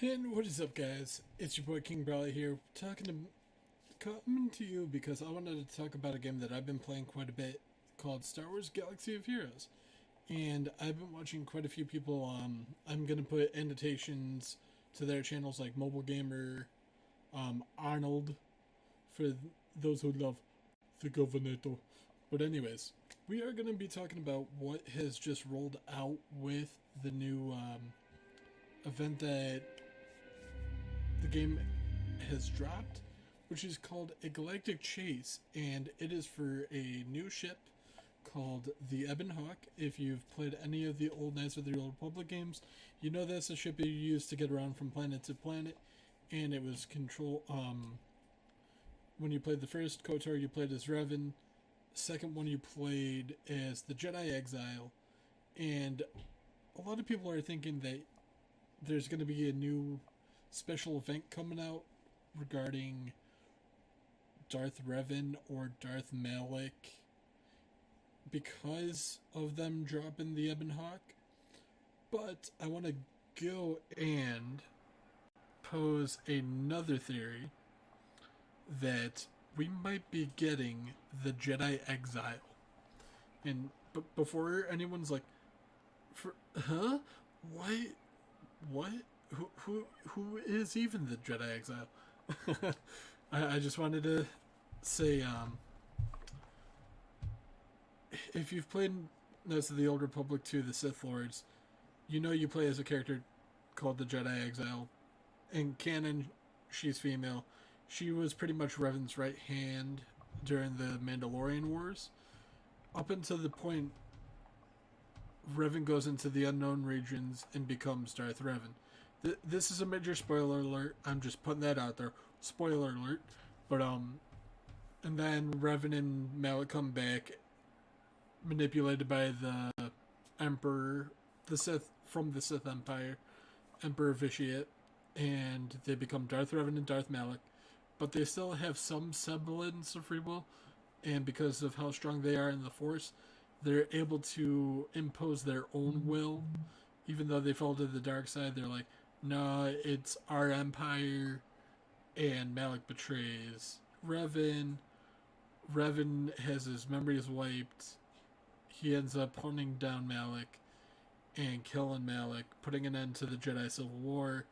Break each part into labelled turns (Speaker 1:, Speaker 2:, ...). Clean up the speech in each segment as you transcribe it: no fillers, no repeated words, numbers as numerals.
Speaker 1: And what is up, guys? It's your boy King Brawley here, coming to you because I wanted to talk about a game that I've been playing quite a bit called Star Wars Galaxy of Heroes. And I've been watching quite a few people. I'm gonna put annotations to their channels like Mobile Gamer, Arnold, for those who love the Governor. But anyways, we are gonna be talking about what has just rolled out with the new event that the game has dropped, which is called a Galactic Chase, and it is for a new ship called the Ebon Hawk. If you've played any of the old Knights of the Old Republic games, you know that's a ship you use to get around from planet to planet, and it was when you played the first KOTOR, you played as Revan. Second one, you played as the Jedi Exile, and a lot of people are thinking that there's going to be a new special event coming out regarding Darth Revan or Darth Malak because of them dropping the Ebon Hawk. But I want to go and pose another theory that we might be getting the Jedi Exile. And before anyone's like, huh? Why? What? Who is even the Jedi Exile? I just wanted to say, if you've played Knights of the Old Republic 2, the Sith Lords, you know you play as a character called the Jedi Exile. In canon, she's female. She was pretty much Revan's right hand during the Mandalorian Wars. Up until the point Revan goes into the unknown regions and becomes Darth Revan. This is a major spoiler alert. I'm just putting that out there. Spoiler alert. But and then Revan and Malak come back, manipulated by the Emperor, the Sith from the Sith Empire, Emperor Vitiate, and they become Darth Revan and Darth Malak. But they still have some semblance of free will, and because of how strong they are in the Force, they're able to impose their own will. Even though they fall to the dark side, they're like, no, it's our empire, and Malak betrays Revan. Revan has his memories wiped. He ends up hunting down Malak and killing Malak, putting an end to the Jedi Civil War.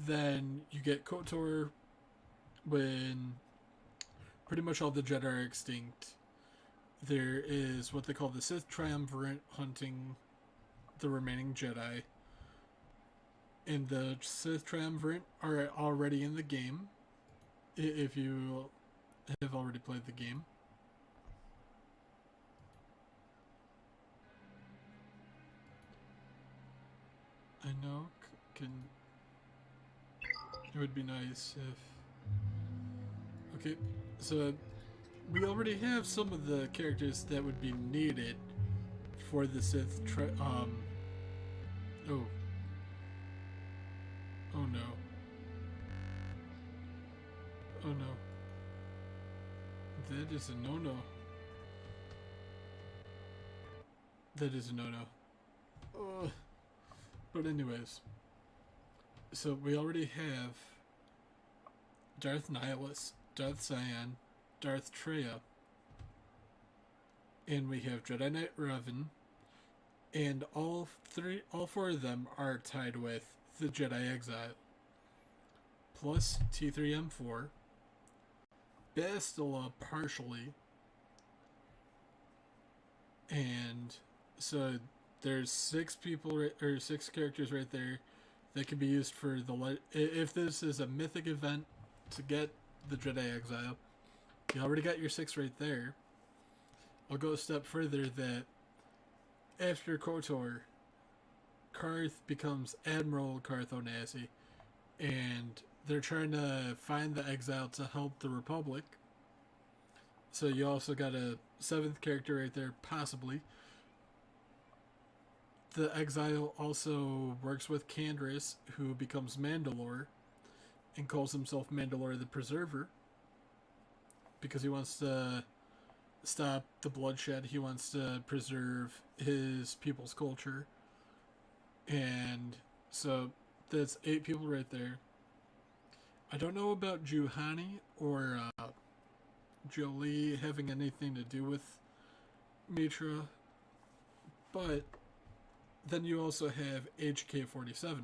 Speaker 1: Then you get KOTOR when pretty much all the Jedi are extinct. There is what they call the Sith Triumvirate hunting the remaining Jedi. And the Sith Triumvirate are already in the game, if you have already played the game. I know, it would be nice if... Okay, so we already have some of the characters that would be needed for the Sith oh. Oh no. Oh no. That is a no-no. That is a no-no. But anyways. So we already have Darth Nihilus, Darth Cyan, Darth Traya, and we have Jedi Knight Revan, and all four of them are tied with the Jedi Exile, plus T3M4, Bastila partially, and so there's six characters right there that can be used for if this is a mythic event to get the Jedi Exile. You already got your six right there. I'll go a step further that after KOTOR, Karth becomes Admiral Karth Onasi, and they're trying to find the exile to help the Republic. So you also got a seventh character right there, possibly. The exile also works with Canderous, who becomes Mandalore, and calls himself Mandalore the Preserver, because he wants to stop the bloodshed. He wants to preserve his people's culture. And so That's 8 people right there. I don't know about Juhani or Jolie having anything to do with Mitra, but then you also have HK47,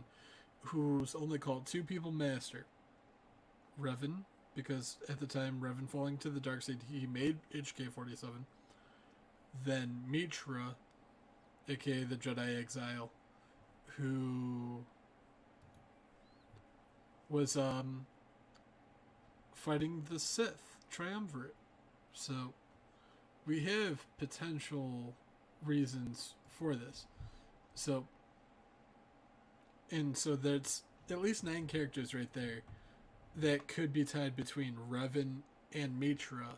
Speaker 1: who's only called 2 people master. Revan, because at the time Revan falling to the dark side, he made HK47. Then Mitra, aka the Jedi Exile, who was fighting the Sith Triumvirate. So we have potential reasons for this. So there's at least 9 characters right there that could be tied between Revan and Mitra.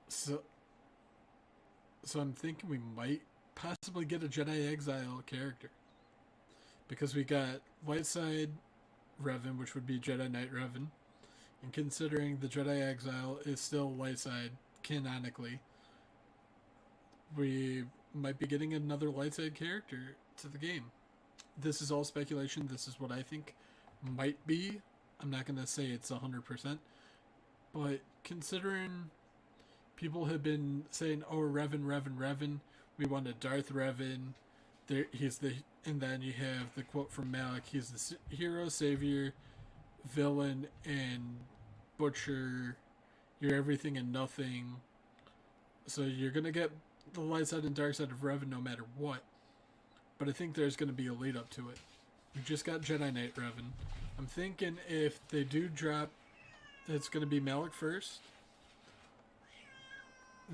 Speaker 1: So I'm thinking we might possibly get a Jedi Exile character. Because we got light side Revan, which would be Jedi Knight Revan. And considering the Jedi Exile is still light side canonically, we might be getting another light side character to the game. This is all speculation. This is what I think might be. I'm not going to say it's 100%. But considering people have been saying, oh, Revan, we want a Darth Revan. And then you have the quote from Malik, he's the hero, savior, villain, and butcher. You're everything and nothing. So you're going to get the light side and dark side of Revan no matter what. But I think there's going to be a lead up to it. We just got Jedi Knight Revan. I'm thinking if they do drop, it's going to be Malik first.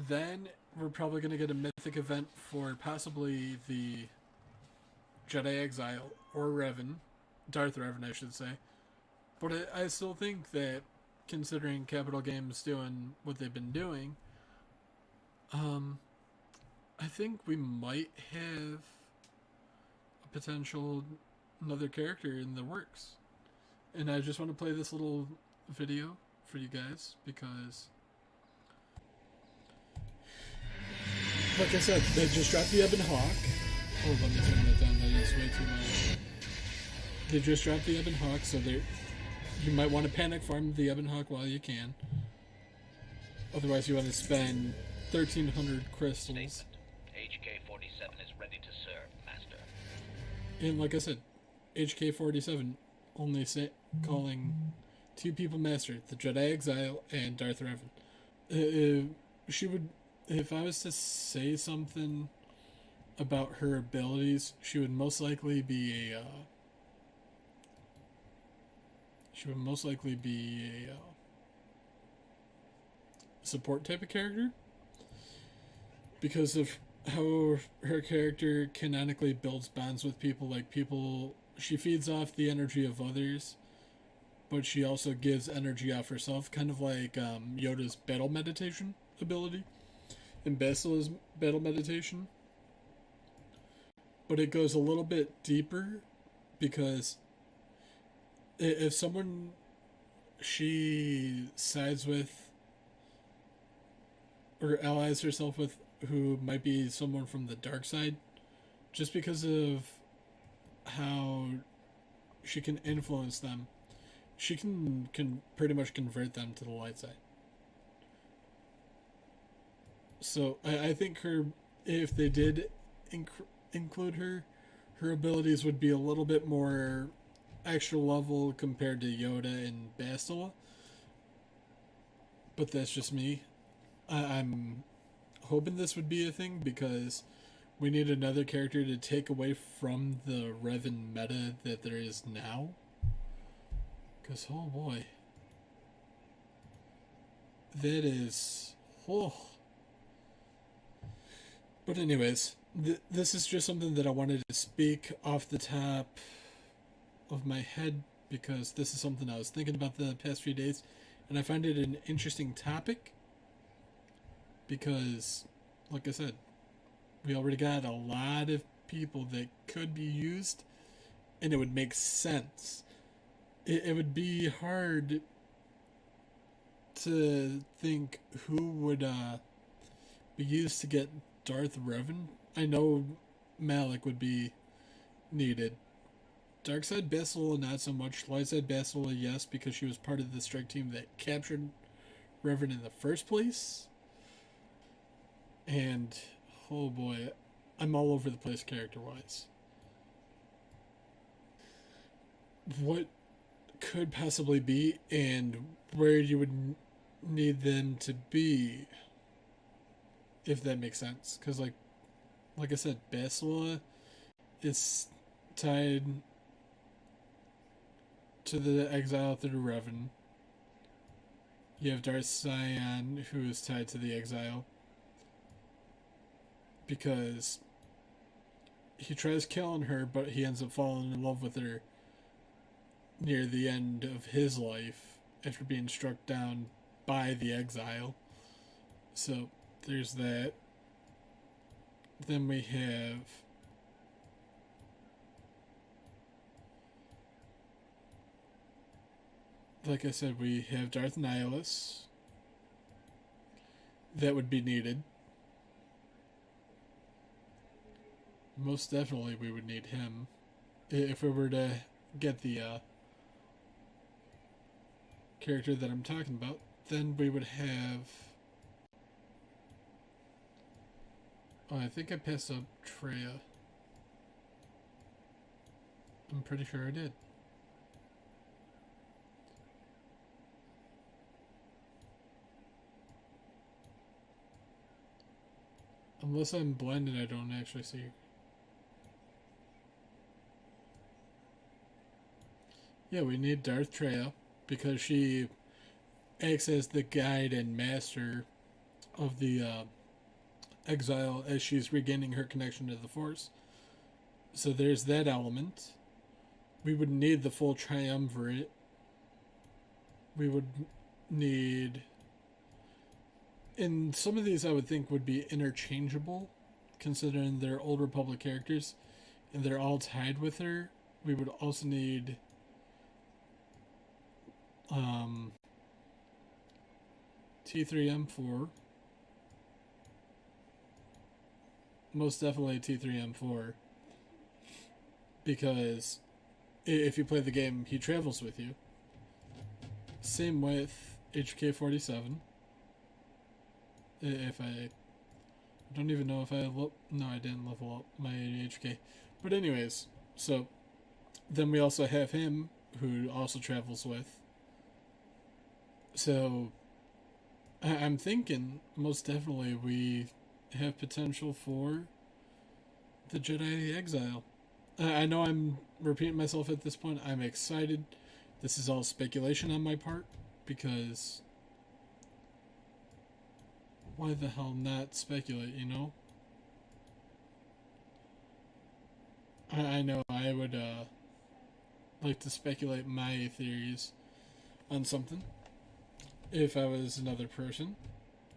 Speaker 1: Then we're probably going to get a mythic event for possibly the Jedi Exile or Revan, Darth Revan, I should say. But I still think that, considering Capital Games doing what they've been doing, I think we might have a potential another character in the works. And I just want to play this little video for you guys because, like I said, they just dropped the Ebon Hawk. Oh, let me turn that down. That is way too loud. They just dropped the Ebon Hawk, so you might want to panic farm the Ebon Hawk while you can. Otherwise, you want to spend 1,300 crystals.
Speaker 2: Statement. HK-47 is ready to serve, Master.
Speaker 1: And like I said, HK-47 only calling 2 people master, the Jedi Exile and Darth Revan. She would, if I was to say something about her abilities, she would most likely be a support type of character because of how her character canonically builds bonds with people. Like, people, she feeds off the energy of others, but she also gives energy off herself, kind of like Yoda's battle meditation ability and Basila's battle meditation. But it goes a little bit deeper because if someone she sides with or allies herself with who might be someone from the dark side, just because of how she can influence them, she can pretty much convert them to the light side. So I think if they did include her abilities would be a little bit more extra level compared to Yoda and Bastila. But that's just me. I'm hoping this would be a thing because we need another character to take away from the Revan meta that there is now. Because, oh boy. That is... Oh. But anyways, this is just something that I wanted to speak off the top of my head because this is something I was thinking about the past few days, and I find it an interesting topic because, like I said, we already got a lot of people that could be used, and it would make sense. It would be hard to think who would be used to get Darth Revan. I know Malik would be needed Dark Side Bastila not so much. Light Side Bastila, yes, because she was part of the strike team that captured Revan in the first place. And oh boy, I'm all over the place character wise. What could possibly be and where you would need them to be, if that makes sense. Because like I said, Bastila is tied to the exile through Revan. You have Darth Sion, who is tied to the exile because he tries killing her, but he ends up falling in love with her near the end of his life after being struck down by the exile. So there's that. Then we have like I said, we have Darth Nihilus. That would be needed. Most definitely we would need him. If we were to get the character that I'm talking about, then we would have... Oh, I think I passed up Treya. I'm pretty sure I did. Unless I'm blinded, I don't actually see. Yeah, we need Darth Treya because she acts as the guide and master of the exile as she's regaining her connection to the Force. So there's that element. We would need the full triumvirate. We would need... And some of these I would think would be interchangeable, considering they're Old Republic characters, and they're all tied with her. We would also need T3M4. Most definitely T3M4. Because if you play the game, he travels with you. Same with HK47. If I don't even know if no, I didn't level up my HK. But anyways, so then we also have him, who also travels with. So I'm thinking most definitely we have potential for the Jedi Exile. I know I'm repeating myself at this point. I'm excited. This is all speculation on my part because why the hell not speculate, you know? I know I would like to speculate my theories on something if I was another person.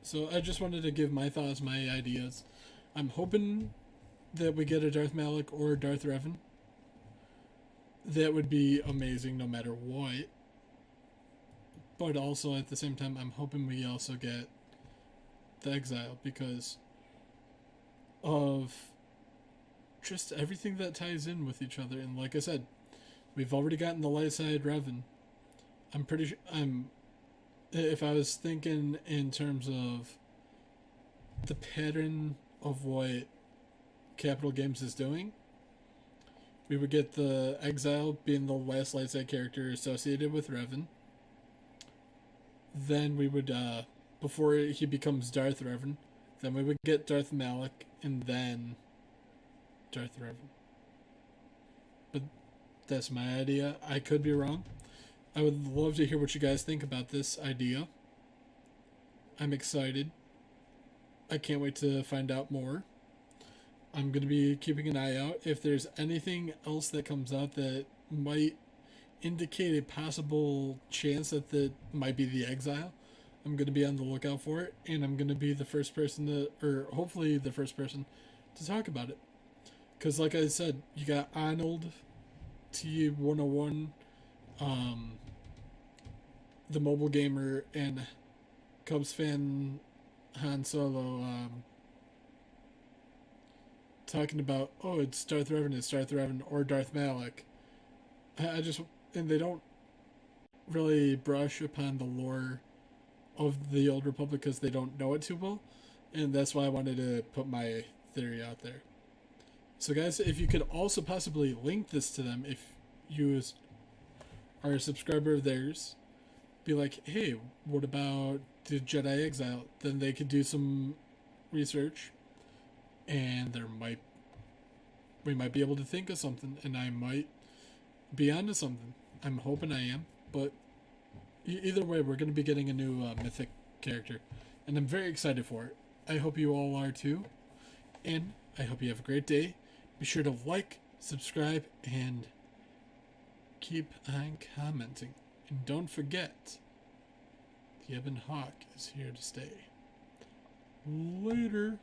Speaker 1: So I just wanted to give my thoughts, my ideas. I'm hoping that we get a Darth Malak or Darth Revan. That would be amazing no matter what. But also at the same time, I'm hoping we also get the Exile because of just everything that ties in with each other. And like I said, we've already gotten the light side Revan. I'm pretty sure if I was thinking in terms of the pattern of what Capital Games is doing, we would get the Exile being the last light side character associated with Revan. Then we would before he becomes Darth Revan, then we would get Darth Malak, and then Darth Revan. But that's my idea. I could be wrong. I would love to hear what you guys think about this idea. I'm excited. I can't wait to find out more. I'm going to be keeping an eye out. If there's anything else that comes out that might indicate a possible chance that that might be the Exile, I'm going to be on the lookout for it, and I'm going to be the first person to, or hopefully the first person to talk about it. Because like I said, you got Arnold, T101, the mobile gamer, and Cubs fan Han Solo talking about, oh, it's Darth Revan, or Darth Malak. I just, and they don't really brush upon the lore of the Old Republic because they don't know it too well, and that's why I wanted to put my theory out there. So, guys, if you could also possibly link this to them, if you are a subscriber of theirs, be like, hey, what about the Jedi Exile? Then they could do some research, and we might be able to think of something, and I might be onto something. I'm hoping I am, but either way, we're going to be getting a new mythic character, and I'm very excited for it. I hope you all are too, and I hope you have a great day. Be sure to like, subscribe, and keep on commenting. And don't forget, the Ebon Hawk is here to stay. Later.